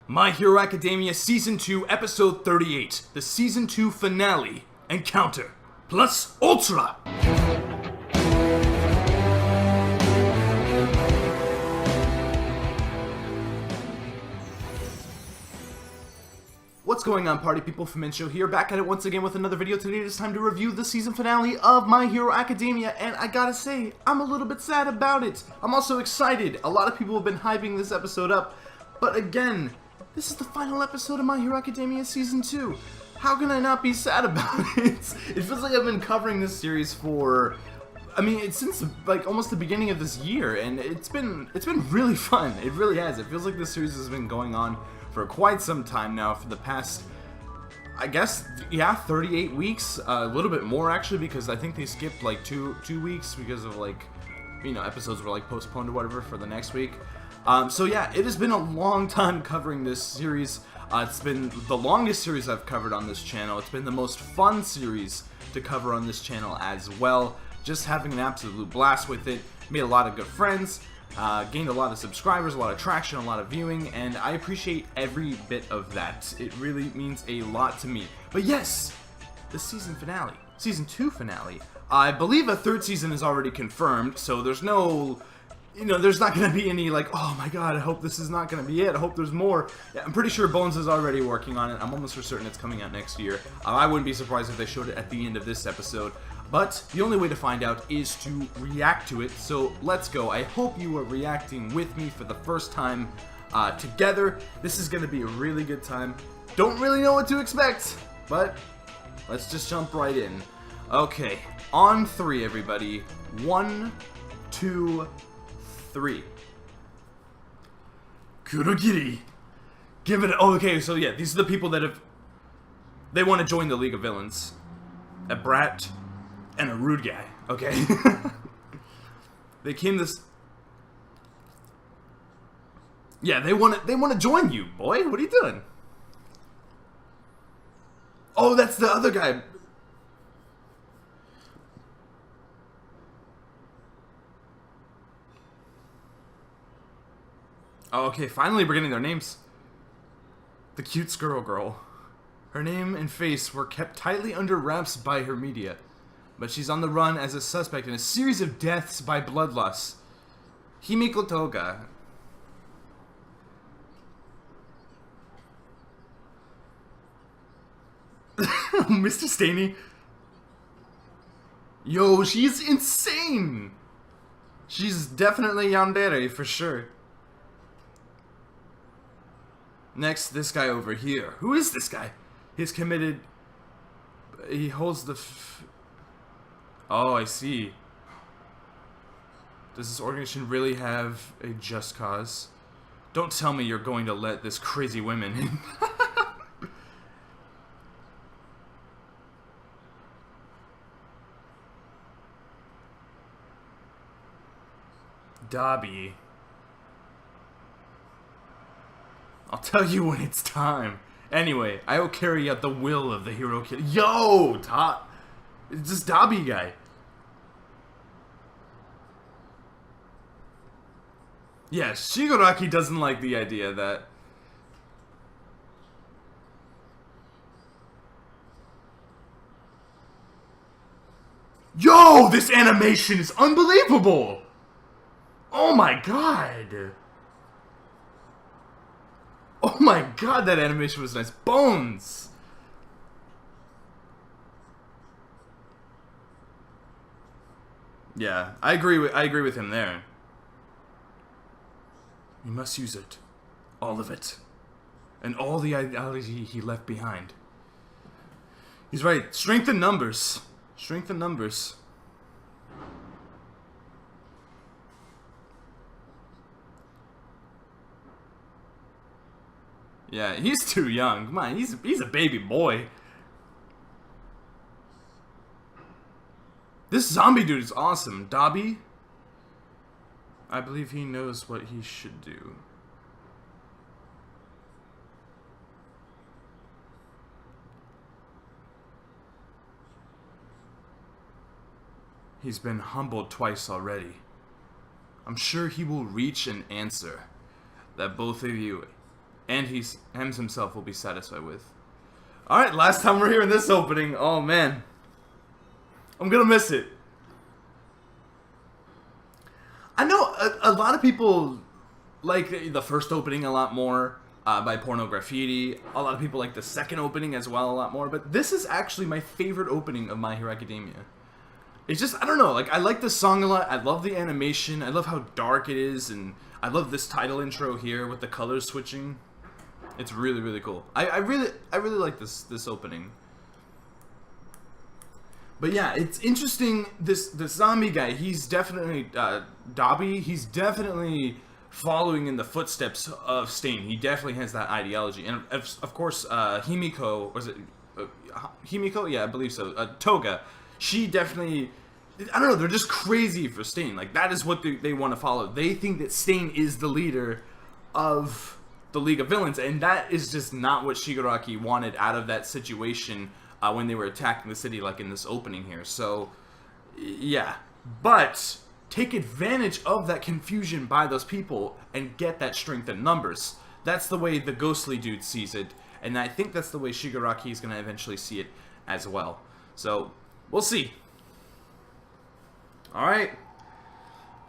My Hero Academia Season 2, Episode 38, the Season 2 Finale, Encounter, plus Ultra! What's going on, party people? Fincho here, back at it once again with another video. Today it is time to review the season finale of My Hero Academia, and I gotta say, I'm a little bit sad about it. I'm also excited. A lot of people have been hyping this episode up, but again, this is the final episode of My Hero Academia Season 2. How can I not be sad about it? It feels like I've been covering this series for... it's since like almost the beginning of this year, and it's been really fun. It really has. It feels like this series has been going on for quite some time now, for the past, I guess, yeah, 38 weeks, a little bit more actually, because I think they skipped like two weeks because of like, episodes were like postponed or whatever for the next week. So yeah, it has been a long time covering this series. It's been the longest series I've covered on this channel. It's been the most fun series to cover on this channel as well. Just having an absolute blast with it. Made a lot of good friends. Gained a lot of subscribers, a lot of traction, a lot of viewing, and I appreciate every bit of that. It really means a lot to me. But yes, the season finale. Season 2 finale. I believe a third season is already confirmed, so there's no... there's not going to be any, like, oh my god, I hope this is not going to be it, I hope there's more. Yeah, I'm pretty sure Bones is already working on it. I'm almost for certain it's coming out next year. I wouldn't be surprised if they showed it at the end of this episode. But the only way to find out is to react to it, so let's go. I hope you are reacting with me for the first time together. This is going to be a really good time. Don't really know what to expect, but let's just jump right in. Okay, on 3, everybody. 1, 2, 3. Kurogiri. Give it. Oh, okay, so yeah, these are the people that they want to join the League of Villains. A brat and a rude guy. Okay. They came this. Yeah, they want to join you, boy. What are you doing? Oh, that's the other guy. Oh, okay, finally we're getting their names. The cute squirrel girl. Her name and face were kept tightly under wraps by her media, but she's on the run as a suspect in a series of deaths by bloodlust. Himiko Toga. Mr. Staney. Yo, she's insane! She's definitely yandere for sure. Next, this guy over here. Who is this guy? He's committed... He holds the... Oh, I see. Does this organization really have a just cause? Don't tell me you're going to let this crazy woman in. Dabi. I'll tell you when it's time. Anyway, I will carry out the will of the hero kid. Yo! It's this Dabi guy. Yeah, Shigaraki doesn't like the idea that... Yo! This animation is unbelievable! Oh my god! Oh my god, that animation was nice. Bones! Yeah, I agree with him there. You must use it. All of it. And all the ideology he left behind. He's right. Strength in numbers. Strength in numbers. Yeah, he's too young. Come on, he's a baby boy. This zombie dude is awesome. Dabi? I believe he knows what he should do. He's been humbled twice already. I'm sure he will reach an answer that both of you and Hems himself will be satisfied with. Alright, last time we're here in this opening. Oh man. I'm gonna miss it. I know a lot of people like the first opening a lot more by Porno Graffiti. A lot of people like the second opening as well a lot more. But this is actually my favorite opening of My Hero Academia. It's just, I don't know, like I like this song a lot. I love the animation. I love how dark it is. And I love this title intro here with the colors switching. It's really, really cool. I really like this opening. But yeah, it's interesting. This zombie guy, he's definitely Dabi. He's definitely following in the footsteps of Stain. He definitely has that ideology, and of course, Himiko, was it Himiko? Yeah, I believe so. Toga, she definitely. I don't know. They're just crazy for Stain. Like that is what they want to follow. They think that Stain is the leader of the League of Villains, and that is just not what Shigaraki wanted out of that situation. When they were attacking the city, like in this opening here. So, yeah. But take advantage of that confusion by those people and get that strength in numbers. That's the way the ghostly dude sees it. And I think that's the way Shigaraki is going to eventually see it as well. So, we'll see. Alright.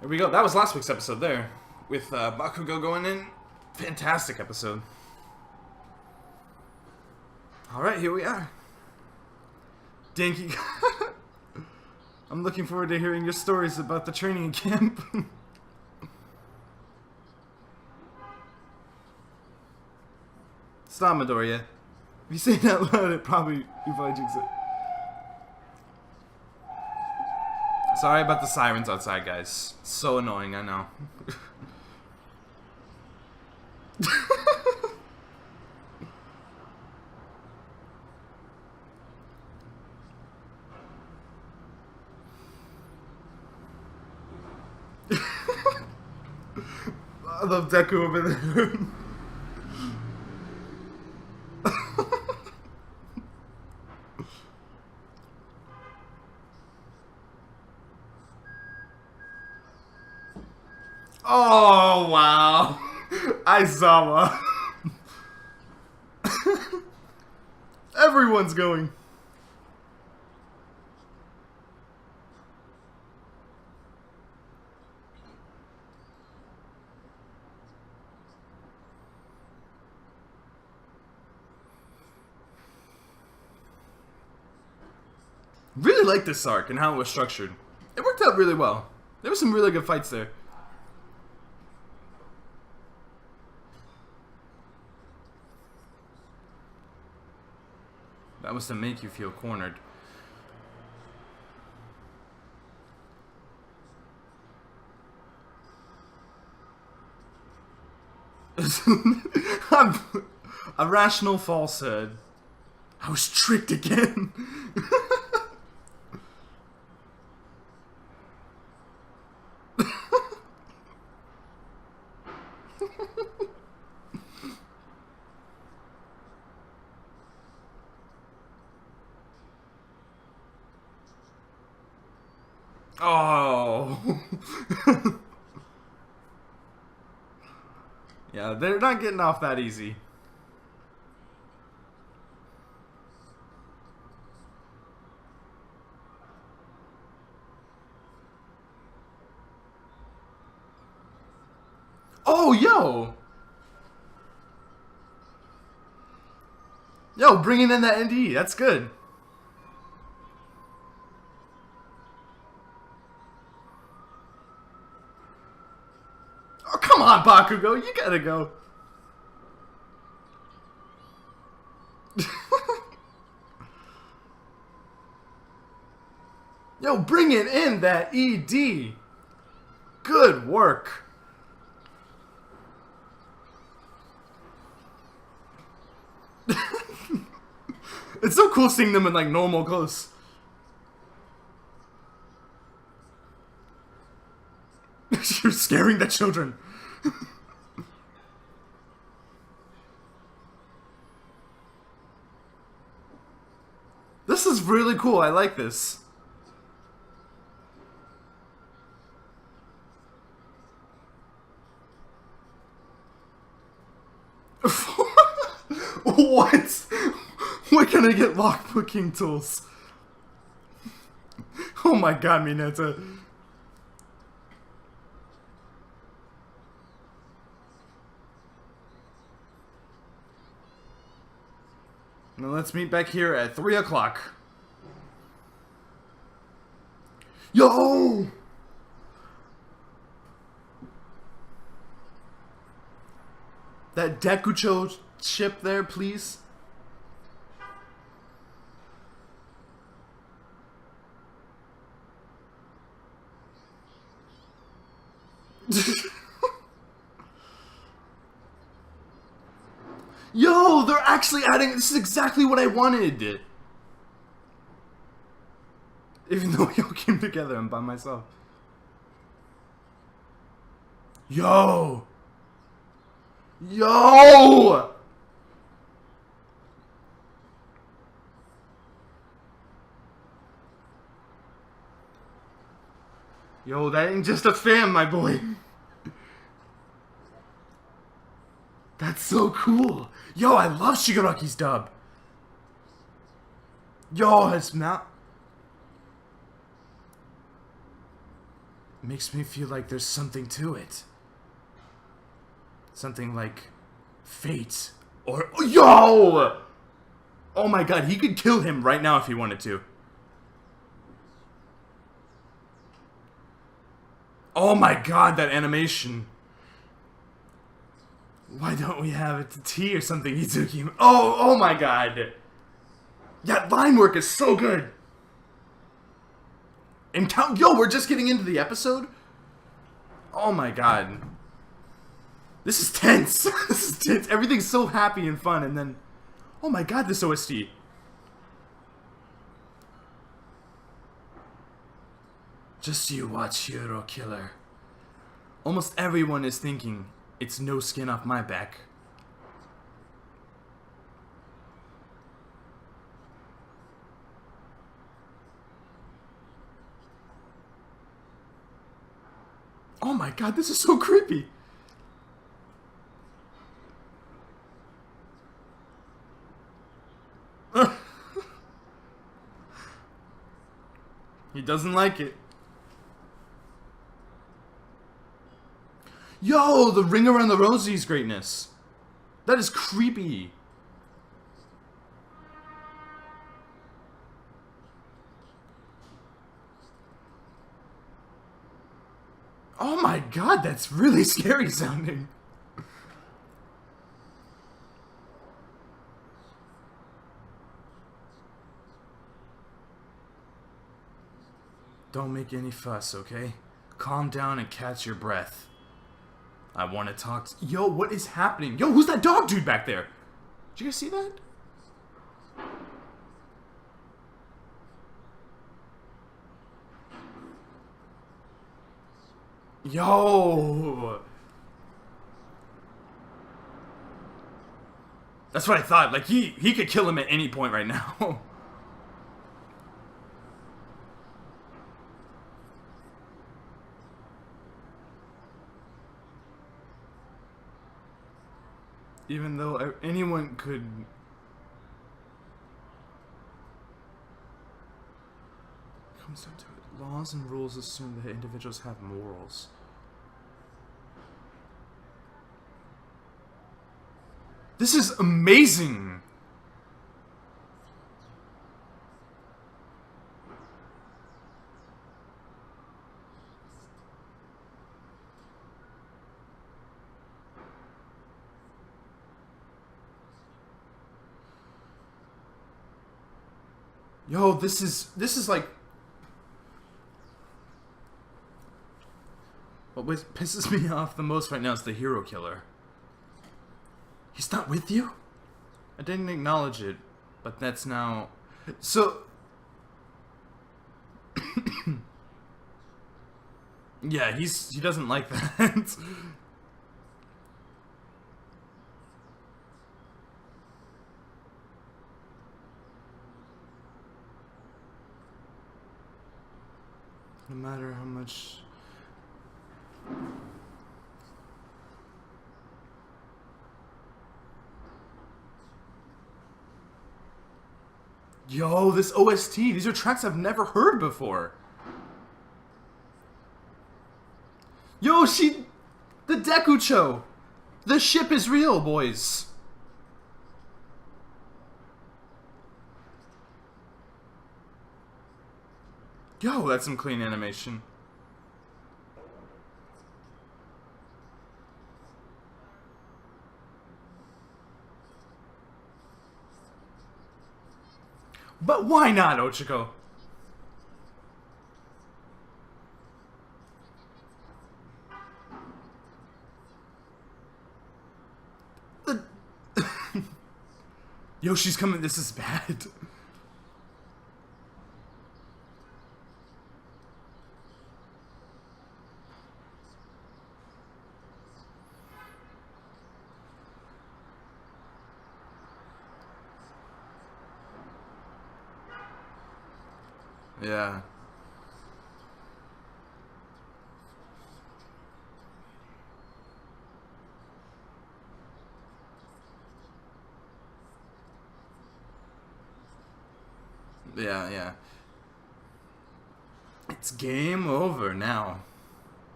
Here we go. That was last week's episode there. With Bakugo going in. Fantastic episode. Alright, here we are. Dinky. I'm looking forward to hearing your stories about the training camp. Stop, Midoriya. If you say that out loud, it probably jinx it. Sorry about the sirens outside, guys. So annoying, I know. I love Deku over there. Oh, wow. Aizawa. Everyone's going. Really like this arc and how it was structured. It worked out really well. There were some really good fights there. That was to make you feel cornered. A rational falsehood. I was tricked again. Oh. Yeah, they're not getting off that easy. Oh, yo! Yo, bringing in that NDE, that's good. Oh, come on, Bakugo, you gotta go. Yo, bring it in that ED. Good work. It's so cool seeing them in like normal clothes. You're scaring the children. This is really cool. I like this. What? Where can I get lockpicking tools? Oh my god, Mineta. Now let's meet back here at 3 o'clock. Yo! That Deku ship there, please. Yo, they're actually adding. This is exactly what I wanted. Even though we all came together, I'm by myself. Yo! Yo! Yo, that ain't just a fan, my boy. That's so cool. Yo, I love Shigaraki's dub. Yo, his mouth makes me feel like there's something to it. Something like fate or yo! Oh my god, he could kill him right now if he wanted to. Oh my god, that animation. Why don't we have it to tea or something, Izuki? Oh my god. That line work is so good. And yo, we're just getting into the episode? Oh my god. This is tense. This is tense. Everything's so happy and fun, and then... Oh my god, this OST. Just you watch, Hero Killer. Almost everyone is thinking, it's no skin off my back. Oh my god, this is so creepy. He doesn't like it. Yo, the ring around the rosie's greatness. That is creepy. Oh my god, that's really scary sounding. Don't make any fuss, okay? Calm down and catch your breath. I want to talk to... Yo, what is happening? Yo, who's that dog dude back there? Did you guys see that? Yo! That's what I thought. Like, he could kill him at any point right now. Even though anyone could... Comes down to it. Laws and rules assume that individuals have morals. This is amazing! Yo, this is like... What pisses me off the most right now is the hero killer. He's not with you? I didn't acknowledge it, but that's now... So... Yeah, he doesn't like that. No matter how much... Yo, this OST, these are tracks I've never heard before. Yo, the Deku. The ship is real, boys. Yo, that's some clean animation. But why not, Ochiko? Yoshi's coming, this is bad. Yeah. Yeah. It's game over now.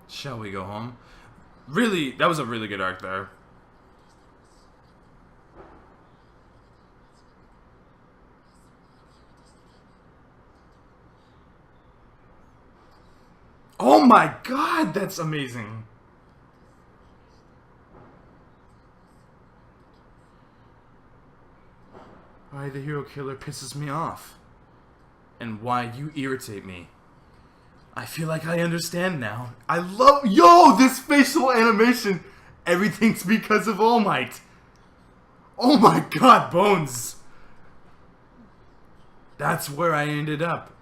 Shall we go home? Really, that was a really good arc there. Oh my god, that's amazing. Why the hero killer pisses me off. And why you irritate me. I feel like I understand now. I love... Yo, this facial animation. Everything's because of All Might. Oh my god, Bones. That's where I ended up.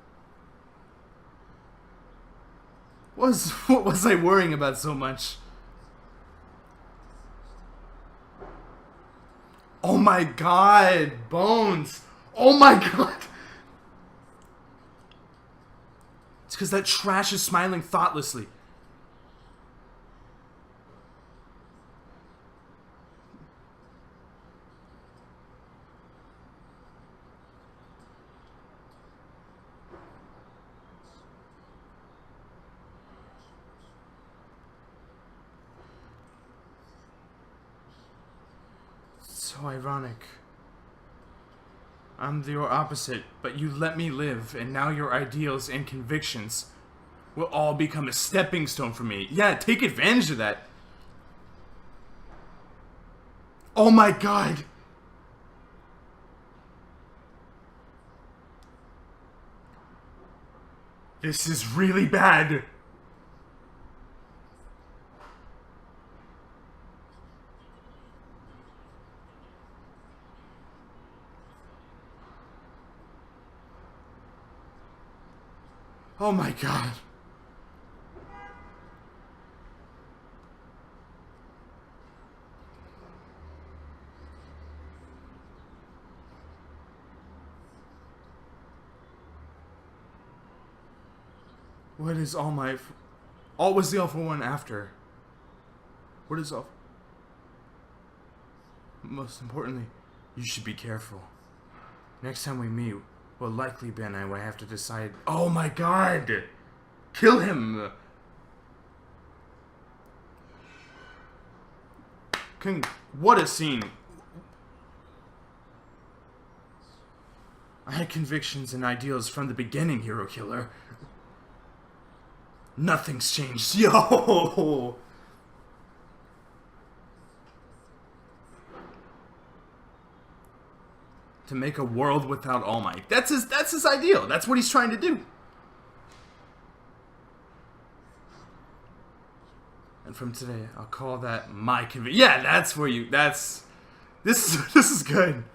What was I worrying about so much? Oh my god, Bones. Oh my god. It's because that trash is smiling thoughtlessly. So ironic. I'm your opposite, but you let me live, and now your ideals and convictions will all become a stepping stone for me. Yeah, take advantage of that. Oh my god. This is really bad. Oh my god. What is all my... All was the All for One after? What is all... Most importantly, you should be careful. Next time we meet, will likely be and I have to decide... Oh my god! Kill him! What a scene. I had convictions and ideals from the beginning, Hero Killer. Nothing's changed. Yo! To make a world without All Might. That's his ideal. That's what he's trying to do. And from today, I'll call that my conviction. Yeah, that's where you... This is good.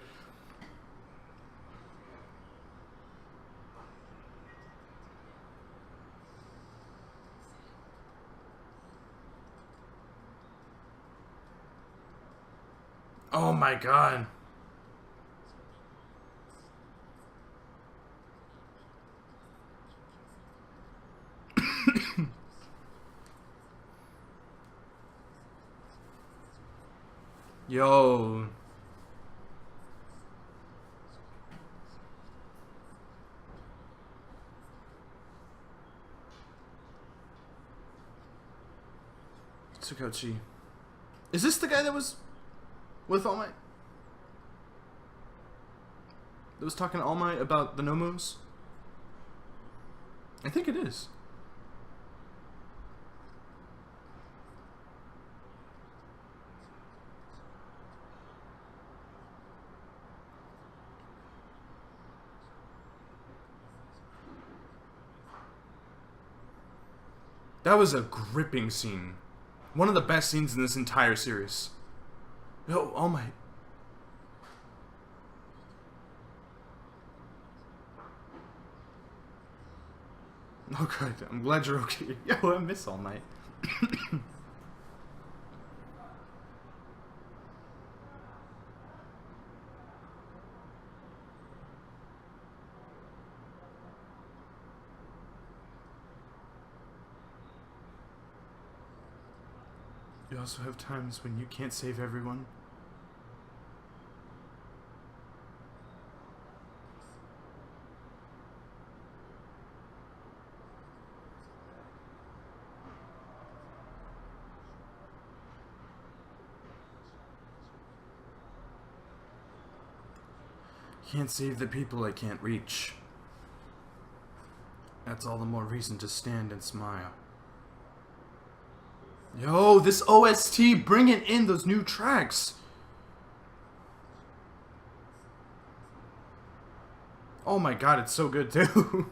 Oh my god. Yo. Tsukauchi. Is this the guy that was with All Might? That was talking to All Might about the Nomus? I think it is. That was a gripping scene. One of the best scenes in this entire series. Yo, All Might. Oh good, I'm glad you're okay. Yo, I miss All Might. You also have times when you can't save everyone. Can't save the people I can't reach. That's all the more reason to stand and smile. Yo, this OST bringing in those new tracks. Oh my god, it's so good too.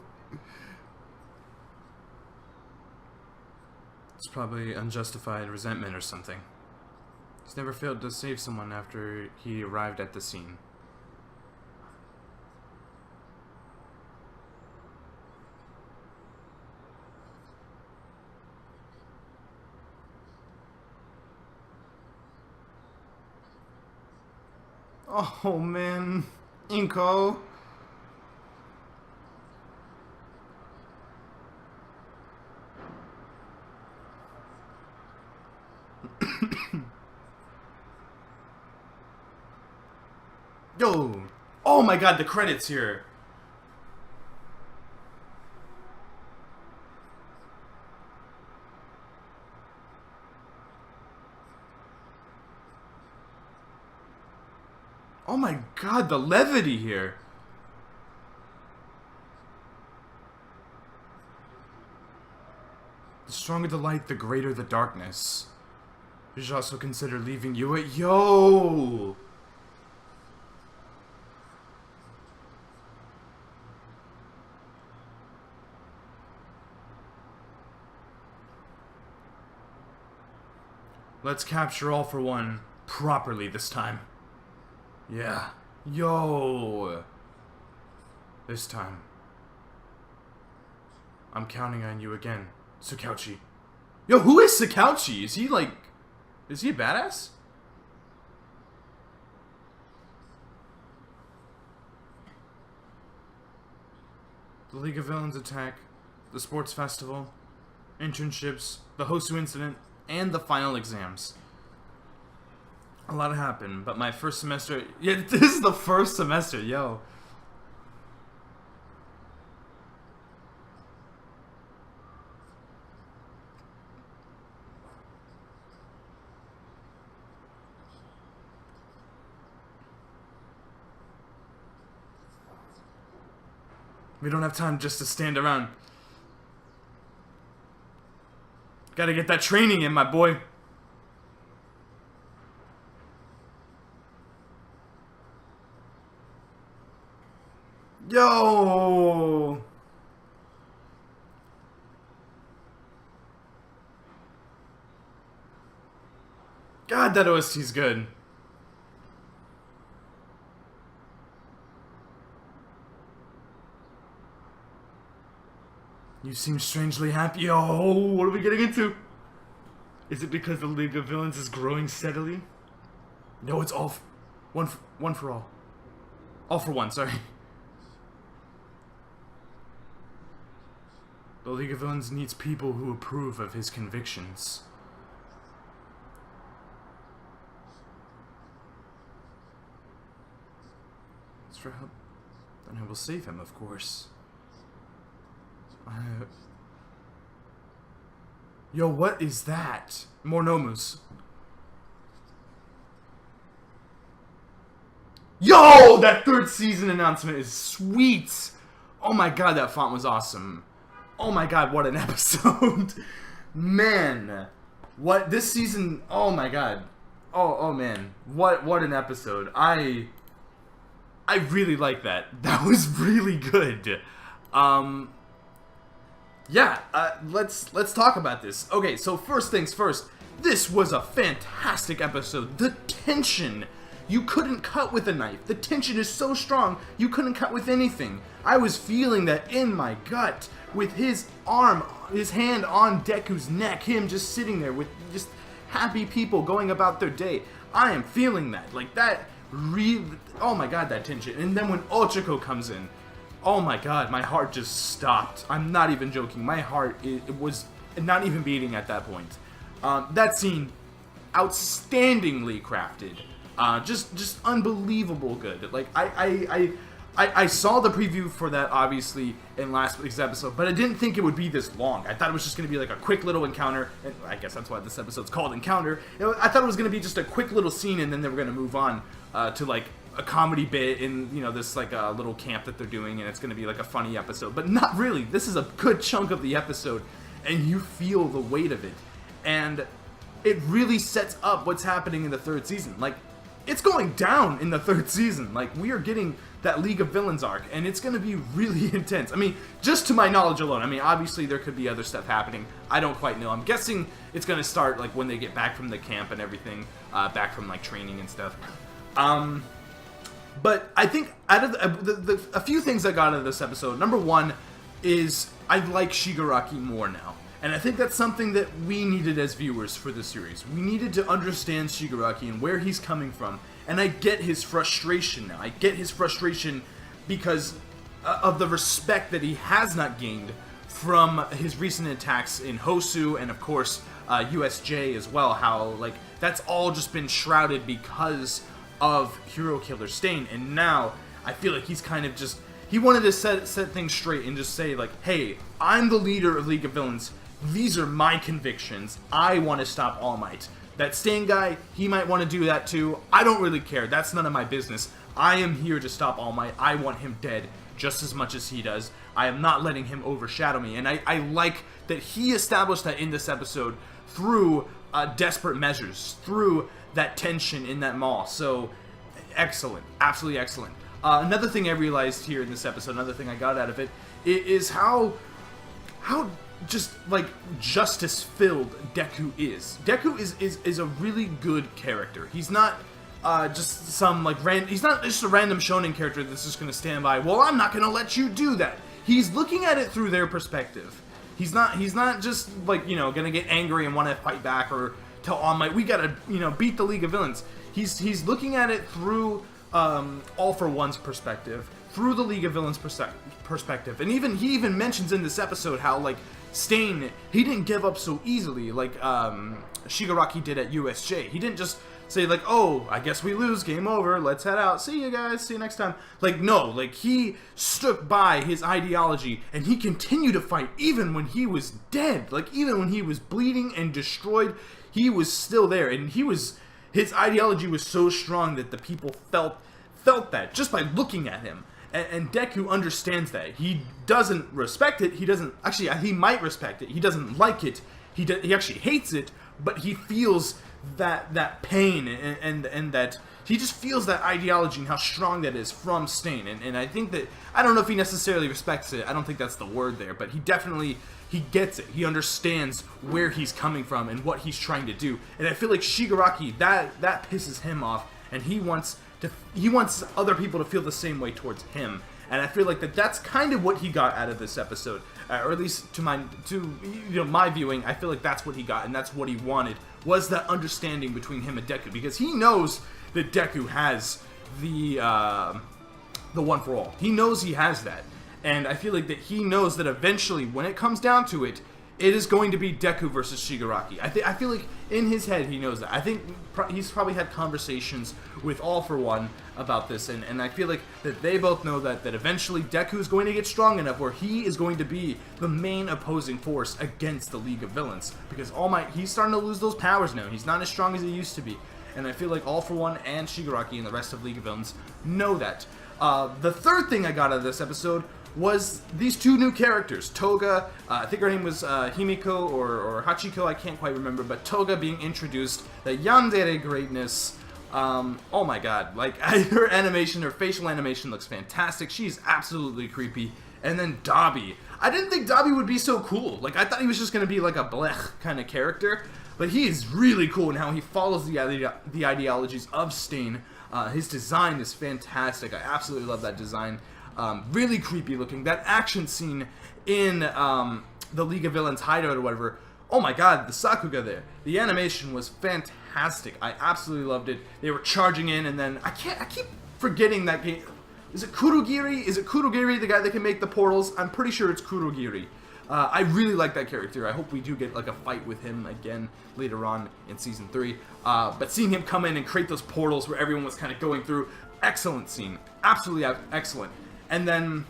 It's probably unjustified resentment or something. He's never failed to save someone after he arrived at the scene. Oh man, Inko. Yo, oh my god, the credits here. Oh my god, the levity here. The stronger the light, the greater the darkness. You should also consider leaving you at— Yo! Let's capture All for One properly this time. Yeah. Yo! This time. I'm counting on you again, Tsukauchi. Yo, who is Tsukauchi? Is he like... Is he a badass? The League of Villains attack, the sports festival, internships, the Hosu incident, and the final exams. A lot happened, but my first semester... Yeah, this is the first semester, yo. We don't have time just to stand around. Gotta get that training in, my boy. Yo! God, that OST's good. You seem strangely happy. Oh, what are we getting into? Is it because the League of Villains is growing steadily? No, it's all one for all. All for one, sorry. The League of Villains needs people who approve of his convictions. As for help, then I will save him, of course. Yo, what is that? More Nomus. Yo, that third season announcement is sweet. Oh my god, that font was awesome. Oh my god, what an episode. Man, what this season, oh my god. Oh man, what an episode. I really like that. That was really good. Yeah, let's talk about this. Okay, so first things first, this was a fantastic episode. The tension, you couldn't cut with a knife. The tension is so strong, you couldn't cut with anything. I was feeling that in my gut, with his hand on Deku's neck, him just sitting there with just happy people going about their day. I am feeling that, like that really, oh my god, that tension. And then when Ochako comes in, oh my god, my heart just stopped. I'm not even joking. My heart, it was not even beating at that point. That scene, outstandingly crafted. Just unbelievable good. Like, I saw the preview for that, obviously, in last week's episode, but I didn't think it would be this long. I thought it was just going to be like a quick little encounter, and I guess that's why this episode's called Encounter. You know, I thought it was going to be just a quick little scene, and then they were going to move on to, like, a comedy bit in, you know, this, like, a little camp that they're doing, and it's going to be, like, a funny episode. But not really. This is a good chunk of the episode, and you feel the weight of it. And it really sets up what's happening in the third season. Like, it's going down in the third season. Like, we are getting that League of Villains arc, and it's going to be really intense. I mean, just to my knowledge alone. I mean, obviously there could be other stuff happening. I don't quite know. I'm guessing it's going to start, like, when they get back from the camp and everything, back from, like, training and stuff. But I think out of a few things I got out of this episode, number one is I like Shigaraki more now. And I think that's something that we needed as viewers for the series. We needed to understand Shigaraki and where he's coming from. And I get his frustration now. I get his frustration because of the respect that he has not gained from his recent attacks in Hosu and, of course, USJ as well. How, like, that's all just been shrouded because of Hero Killer Stain. And now I feel like he's kind of just... He wanted to set things straight and just say, like, hey, I'm the leader of League of Villains. These are my convictions. I want to stop All Might. That Stain guy, he might want to do that too. I don't really care. That's none of my business. I am here to stop All Might. I want him dead just as much as he does. I am not letting him overshadow me. And I like that he established that in this episode through desperate measures, through that tension in that mall. So, excellent. Absolutely excellent. Another thing I realized here in this episode, another thing I got out of it, is how just, like, justice-filled Deku is. Deku is a really good character. He's not just some, like, he's not just a random shonen character that's just gonna stand by, well, I'm not gonna let you do that. He's looking at it through their perspective. He's not just, like, you know, gonna get angry and want to fight back or tell All Might, we gotta, you know, beat the League of Villains. He's looking at it through All For One's perspective, through the League of Villains perspective. And he even mentions in this episode how, like, Stain, he didn't give up so easily like Shigaraki did at USJ. He didn't just say, like, oh, I guess we lose, game over, let's head out, see you guys, see you next time. Like, no, like, he stuck by his ideology, and he continued to fight even when he was dead. Like, even when he was bleeding and destroyed, he was still there, and his ideology was so strong that the people felt that just by looking at him. And Deku understands that. He doesn't respect it. He doesn't... Actually, he might respect it. He doesn't like it. He actually hates it, but he feels that pain and that... He just feels that ideology and how strong that is from Stain. And I think that... I don't know if he necessarily respects it. I don't think that's the word there. But he definitely... He gets it. He understands where he's coming from and what he's trying to do. And I feel like Shigaraki, that pisses him off. And he wants other people to feel the same way towards him, and I feel like that's kind of what he got out of this episode, or at least to my viewing. I feel like that's what he got, and that's what he wanted, was that understanding between him and Deku, because he knows that Deku has the one for all. He knows he has that, and I feel like that he knows that eventually, when it comes down to it, it is going to be Deku versus Shigaraki. I feel like in his head he knows that. I think he's probably had conversations with All For One about this, and I feel like that they both know that eventually Deku is going to get strong enough where he is going to be the main opposing force against the League of Villains, because he's starting to lose those powers now. He's not as strong as he used to be, and I feel like All For One and Shigaraki and the rest of League of Villains know that. The third thing I got out of this episode was these two new characters. Toga, I think her name was Himiko or Hachiko, I can't quite remember, but Toga being introduced, the yandere greatness. Oh my god, like, her animation, her facial animation looks fantastic. She's absolutely creepy. And then Dabi. I didn't think Dabi would be so cool. Like, I thought he was just going to be like a blech kind of character, but he is really cool in how he follows the ideologies of Stain. His design is fantastic. I absolutely love that design. Really creepy looking. That action scene in the League of Villains hideout or whatever. Oh my god, the Sakuga there. The animation was fantastic. I absolutely loved it. They were charging in, and then I keep forgetting that game. Is it Kurogiri? Is it Kurogiri, the guy that can make the portals? I'm pretty sure it's Kurogiri. I really like that character. I hope we do get like a fight with him again later on in Season 3. But seeing him come in and create those portals where everyone was kind of going through, excellent scene. Absolutely excellent. And then,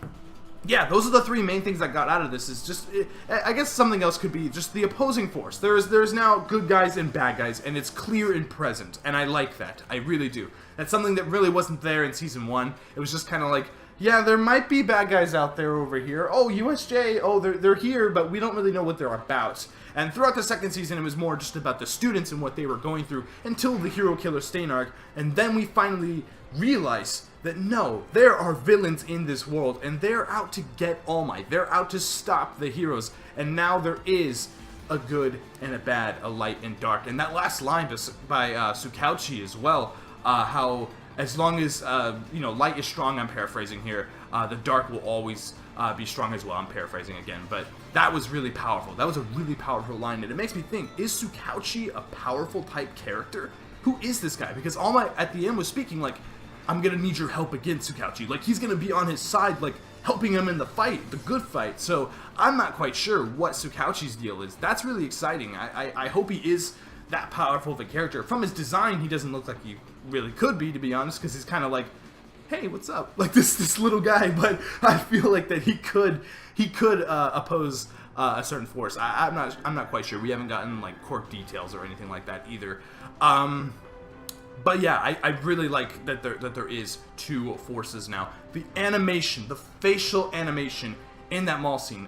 yeah, those are the three main things I got out of this. Is just, I guess something else could be just the opposing force. There's now good guys and bad guys, and it's clear and present, and I like that. I really do. That's something that really wasn't there in Season 1. It was just kind of like, yeah, there might be bad guys out there over here. Oh, USJ, oh, they're here, but we don't really know what they're about. And throughout the second season, it was more just about the students and what they were going through until the Hero Killer Stain arc, and then we finally realize that no, there are villains in this world, and they're out to get All Might. They're out to stop the heroes, and now there is a good and a bad, a light and dark. And that last line by Tsukauchi as well, how as long as light is strong, I'm paraphrasing here, the dark will always be strong as well. I'm paraphrasing again, but that was really powerful. That was a really powerful line, and it makes me think, is Tsukauchi a powerful type character? Who is this guy? Because All Might at the end was speaking like, I'm gonna need your help against Tsukauchi. Like, he's gonna be on his side, like, helping him in the fight, the good fight. So, I'm not quite sure what Tsukauchi's deal is. That's really exciting. I hope he is that powerful of a character. From his design, he doesn't look like he really could be, to be honest, because he's kind of like, hey, what's up? Like, this little guy, but I feel like that he could oppose a certain force. I'm not quite sure. We haven't gotten, like, quirk details or anything like that either. But yeah, I really like that there is two forces now. The animation, the facial animation in that mall scene.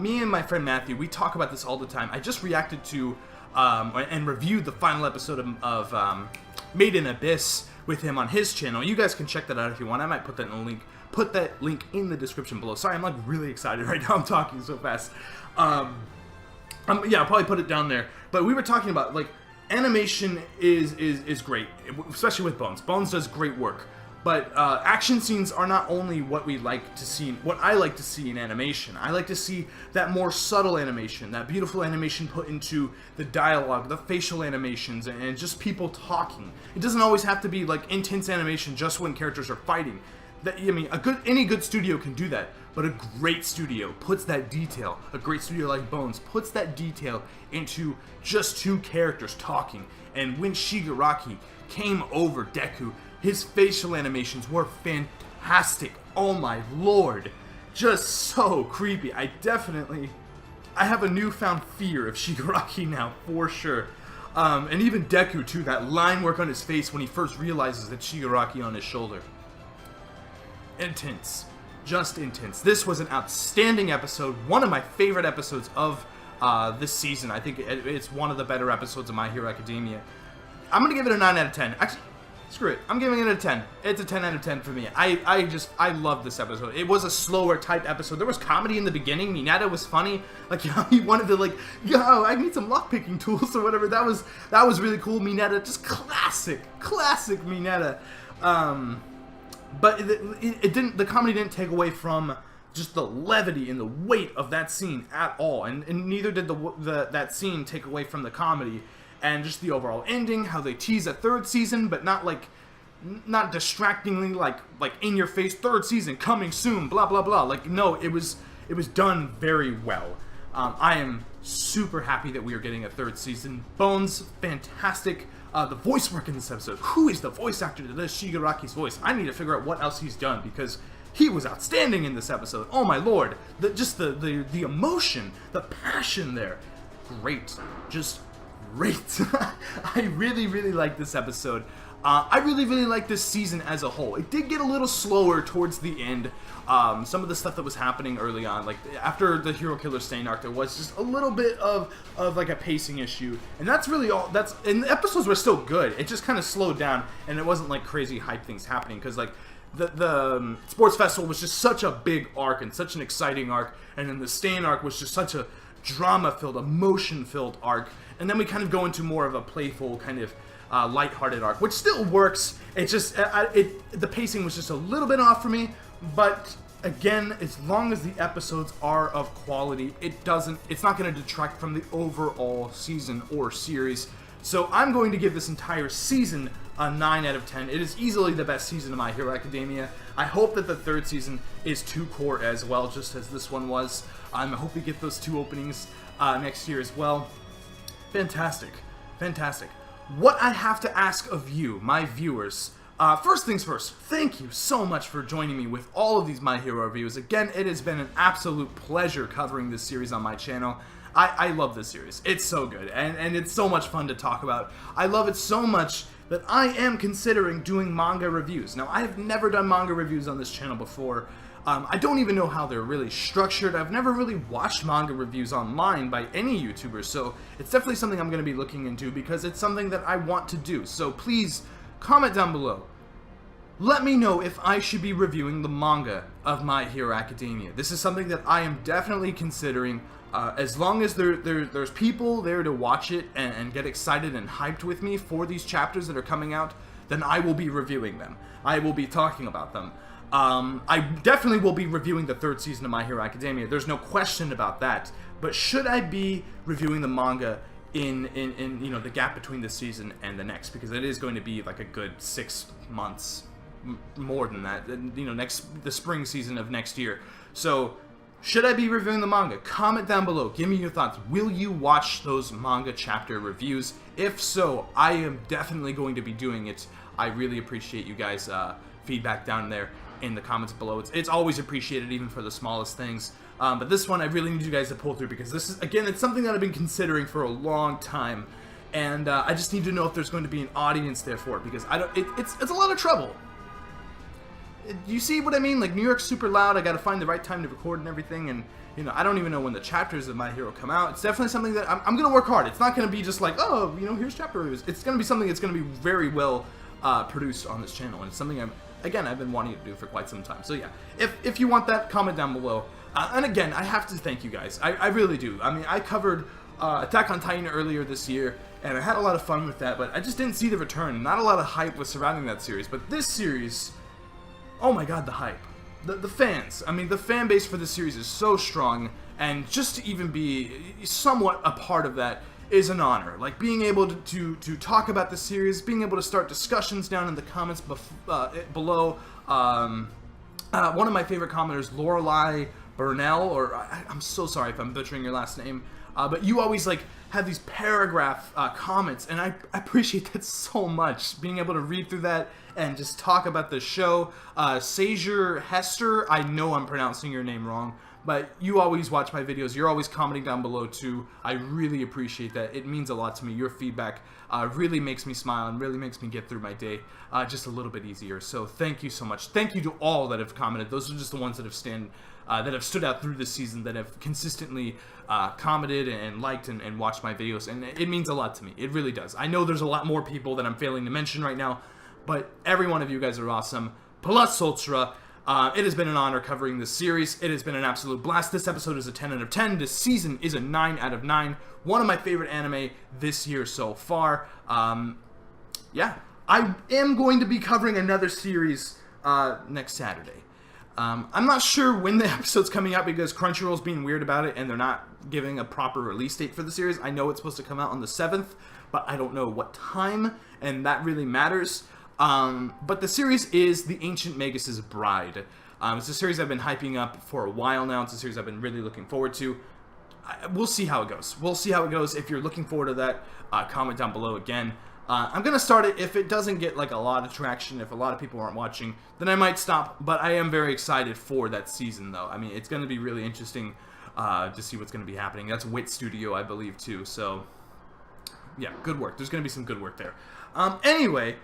Me and my friend Matthew, we talk about this all the time. I just reacted to and reviewed the final episode of Made in Abyss with him on his channel. You guys can check that out if you want. I might put that link in the description below. Sorry, I'm like really excited right now. I'm talking so fast. Yeah, I'll probably put it down there. But we were talking about, like, animation is great, especially with Bones. Bones does great work, but action scenes are not only what we like to see. What I like to see in animation, I like to see that more subtle animation, that beautiful animation put into the dialogue, the facial animations, and just people talking. It doesn't always have to be like intense animation just when characters are fighting. Any good studio can do that, but a great studio puts that detail, a great studio like Bones puts that detail into just two characters talking. And when Shigaraki came over Deku, his facial animations were fantastic. Oh my lord, just so creepy. I have a newfound fear of Shigaraki now, for sure. And even Deku too, that line work on his face when he first realizes that Shigaraki on his shoulder. Intense. Just intense. This was an outstanding episode. One of my favorite episodes of this season. I think it's one of the better episodes of My Hero Academia. I'm going to give it a 9 out of 10. Actually, screw it. I'm giving it a 10. It's a 10 out of 10 for me. I love this episode. It was a slower type episode. There was comedy in the beginning. Mineta was funny. Like, he wanted to, like, yo, I need some lockpicking tools or whatever. That was really cool. Mineta, just classic Mineta. But the comedy didn't take away from just the levity and the weight of that scene at all, and neither did that scene take away from the comedy and just the overall ending. How they tease a third season, but not distractingly like in your face, third season coming soon, blah blah blah. Like, no, it was done very well. I am super happy that we are getting a third season. Bones, fantastic. The voice work in this episode. Who is the voice actor that does Shigaraki's voice? I need to figure out what else he's done, because he was outstanding in this episode. Oh my lord. The emotion, the passion there. Great. Just great. I really, really like this episode. I really, really like this season as a whole. It did get a little slower towards the end. Some of the stuff that was happening early on, like after the Hero Killer Stain arc, there was just a little bit of like a pacing issue, and that's really all. And the episodes were still good. It just kind of slowed down, and it wasn't like crazy hype things happening, because like the sports festival was just such a big arc and such an exciting arc, and then the Stain arc was just such a drama-filled, emotion-filled arc, and then we kind of go into more of a playful kind of lighthearted arc, which still works. It's just the pacing was just a little bit off for me, but again, as long as the episodes are of quality, it's not going to detract from the overall season or series. So I'm going to give this entire season a 9 out of 10. It is easily the best season of My Hero Academia. I hope that the third season is 2-core as well, just as this one was. I hope we get those 2 openings next year as well. Fantastic. Fantastic. What I have to ask of you, my viewers, first things first, thank you so much for joining me with all of these My Hero reviews. Again, it has been an absolute pleasure covering this series on my channel. I love this series. It's so good, and it's so much fun to talk about. I love it so much that I am considering doing manga reviews. Now, I have never done manga reviews on this channel before. I don't even know how they're really structured. I've never really watched manga reviews online by any YouTuber, so it's definitely something I'm going to be looking into, because it's something that I want to do. So please, comment down below. Let me know if I should be reviewing the manga of My Hero Academia. This is something that I am definitely considering. As long as there's people there to watch it and get excited and hyped with me for these chapters that are coming out, then I will be reviewing them. I will be talking about them. I definitely will be reviewing the third season of My Hero Academia. There's no question about that. But should I be reviewing the manga in you know, the gap between this season and the next? Because it is going to be like a good 6 months, more than that. You know, the spring season of next year. So should I be reviewing the manga? Comment down below. Give me your thoughts. Will you watch those manga chapter reviews? If so, I am definitely going to be doing it. I really appreciate you guys' feedback down there in the comments below. It's always appreciated, even for the smallest things. But this one, I really need you guys to pull through, because this is, again, it's something that I've been considering for a long time, and I just need to know if there's going to be an audience there for it, because it's a lot of trouble. You see what I mean? Like, New York's super loud. I got to find the right time to record and everything, and you know, I don't even know when the chapters of My Hero come out. It's definitely something that I'm going to work hard. It's not going to be just like, oh, you know, here's chapter reviews. It's going to be something that's going to be very well produced on this channel, and it's something I've been wanting to do for quite some time. So yeah, if you want that, comment down below. And again, I have to thank you guys. I really do. I mean, I covered Attack on Titan earlier this year, and I had a lot of fun with that, but I just didn't see the return. Not a lot of hype was surrounding that series, but this series, oh my god, the hype. The fans. I mean, the fan base for this series is so strong, and just to even be somewhat a part of that is an honor. Like, being able to talk about the series, being able to start discussions down in the comments below. One of my favorite commenters, Lorelei Burnell, or I'm so sorry if I'm butchering your last name, but you always like have these paragraph comments, and I appreciate that so much. Being able to read through that and just talk about the show. Sager Hester, I know I'm pronouncing your name wrong, but you always watch my videos. You're always commenting down below too. I really appreciate that. It means a lot to me. Your feedback really makes me smile and really makes me get through my day just a little bit easier. So thank you so much. Thank you to all that have commented. Those are just the ones that have stood out through this season, that have consistently commented and liked and watched my videos, and it means a lot to me. It really does. I know there's a lot more people that I'm failing to mention right now, but every one of you guys are awesome. Plus Ultra. It has been an honor covering this series. It has been an absolute blast. This episode is a 10 out of 10. This season is a 9 out of 9. One of my favorite anime this year so far. Yeah, I am going to be covering another series next Saturday. I'm not sure when the episode's coming out, because Crunchyroll's being weird about it and they're not giving a proper release date for the series. I know it's supposed to come out on the 7th, but I don't know what time, and that really matters. But the series is The Ancient Magus' Bride. It's a series I've been hyping up for a while now. It's a series I've been really looking forward to. we'll see how it goes. We'll see how it goes. If you're looking forward to that, comment down below again. I'm going to start it. If it doesn't get like a lot of traction, if a lot of people aren't watching, then I might stop. But I am very excited for that season, though. I mean, it's going to be really interesting to see what's going to be happening. That's Wit Studio, I believe, too. So, yeah, good work. There's going to be some good work there. Anyway,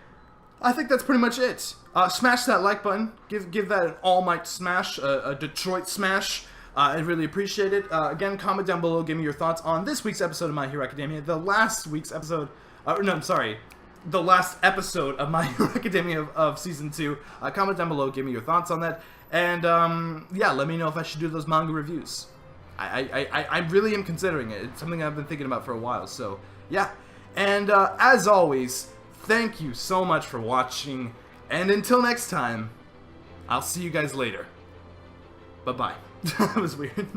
I think that's pretty much it. Smash that like button. Give that an all-might smash, a Detroit smash. I'd really appreciate it. Again, comment down below. Give me your thoughts on this week's episode of My Hero Academia. The last episode of My Hero Academia of Season 2. Comment down below. Give me your thoughts on that. And, yeah, let me know if I should do those manga reviews. I really am considering it. It's something I've been thinking about for a while. So, yeah. And, as always, thank you so much for watching. And until next time, I'll see you guys later. Bye-bye. That was weird.